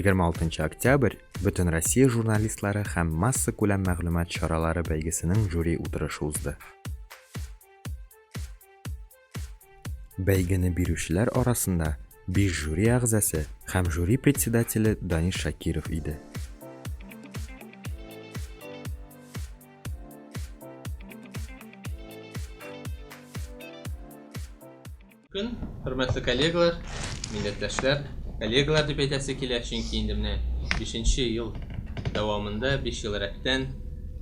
26 октябрь Бүтін Россия журналистлары һәм масса күләм мәгълүмат чаралары бәйгесенең жюри утырышы узды. Бәйгене бирүчеләр арасында 5 жюри әгъзасы һәм жюри председателе Даниш Шакиров иде. Күн, хөрмәтле коллегалар, милләттәшләр, коллегалар дип әйтәсе килә, чөнки инде менә 5нче ел дәвамында 5 ел рәттән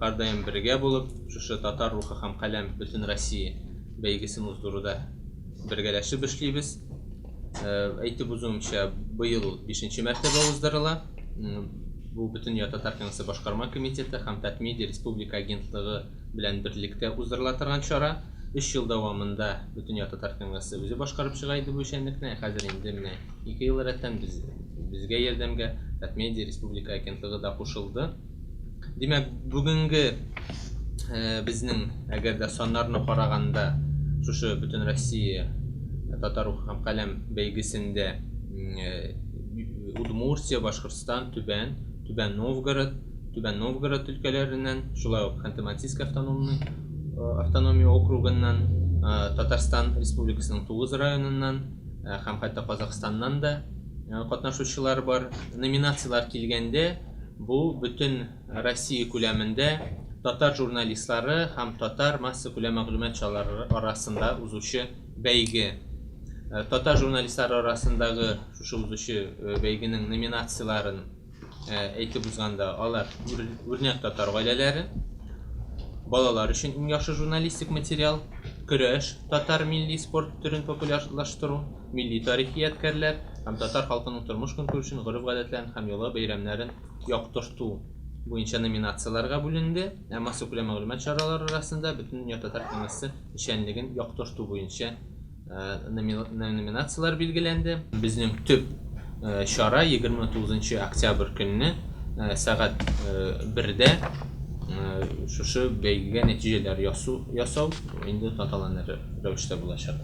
һәрдаим бергә булып, шушы татар рухы һәм каләм Бүтін Россия бәйгесен уздыруда бергәләшеп эшлибез. Әйтеп узуымча, быел 5нче мәртәбә уздырыла. Бу Бөтен Татар Кеңесе башкарма комитеты һәм Татмедиа Республика агентлыгы белән берлектә уздырыла торган чара. 3 ел дәвамында Бөтен Татар Кеңесе үзе башкарып чыга иде бу эшчәнлекне. Хәзер инде менә 2 ел рәттән безгә ярдәмгә Татмедиа Республика агентлыгы да кушылды. Димәк, бүгенге безнең әгәр дә саннарны караганда, шушы Бүтін Россия татар рухы һәм каләм бәйгесендә Удмуртия, Башкортстан, Түбән Новгород өлкәләреннән, шулай ук Ханты-Мансийск автономия округыннан, Татарстан Республикасының 9 районыннан һәм хәтта Казакъстаннан да катнашучылар бар. Номинациялар килгәндә, бу Бүтін Россия күләмендә татар журналистлары һәм татар масса күләм мәгълүмат чаралары арасында узучы бәйге. Татар журналистлары арасындагы шушы узучы бәйгенең номинацияларын әйтеп узганда, алар үрнәк татар гаиләләре, балалар өчен иң яхшы журналистик материал, көрәш, татар милли спорт төрен популярлаштыру, милли тарихи ядкәрләр һәм татар халкының тормыш-көнкүрешен, гореф-гадәтләрен һәм йола бәйрәмнәрен яктырту буенча номинацияларга бүленде. Масса күләм мәгълүмат чаралары арасында Бүтін Татар Кеңесе эшчәнлеген яктырту буенча номинациялар билгеләнде. Безнең төп чара 29 октябрь көнне сәгать 1дә шушы бәйгегә нәтиҗәләр ясау инде тантаналы рәвештә булачак.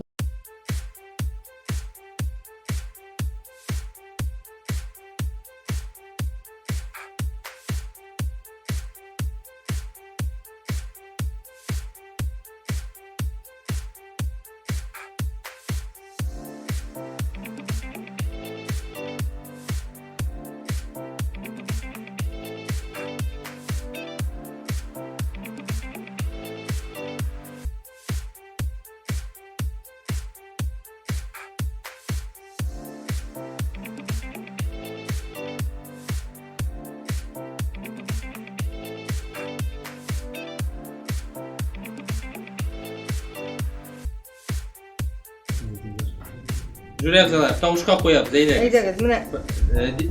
Жюри әгъзалары, тавышка куябыз, әйдәгез. Әйдәгез, менә.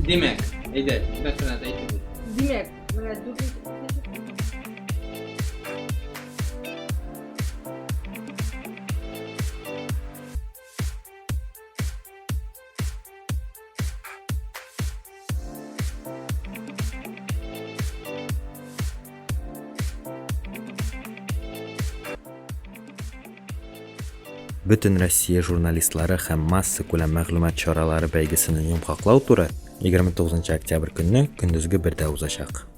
Димәк, әйдә, мәсәлән әйтегез. Димәк, менә Бүтін Россия журналистлары һәм масса күләм мәгълүмат чаралары бәйгесенең йомгаклау туры 29 октябрь көнне көндезге 1дә узачак.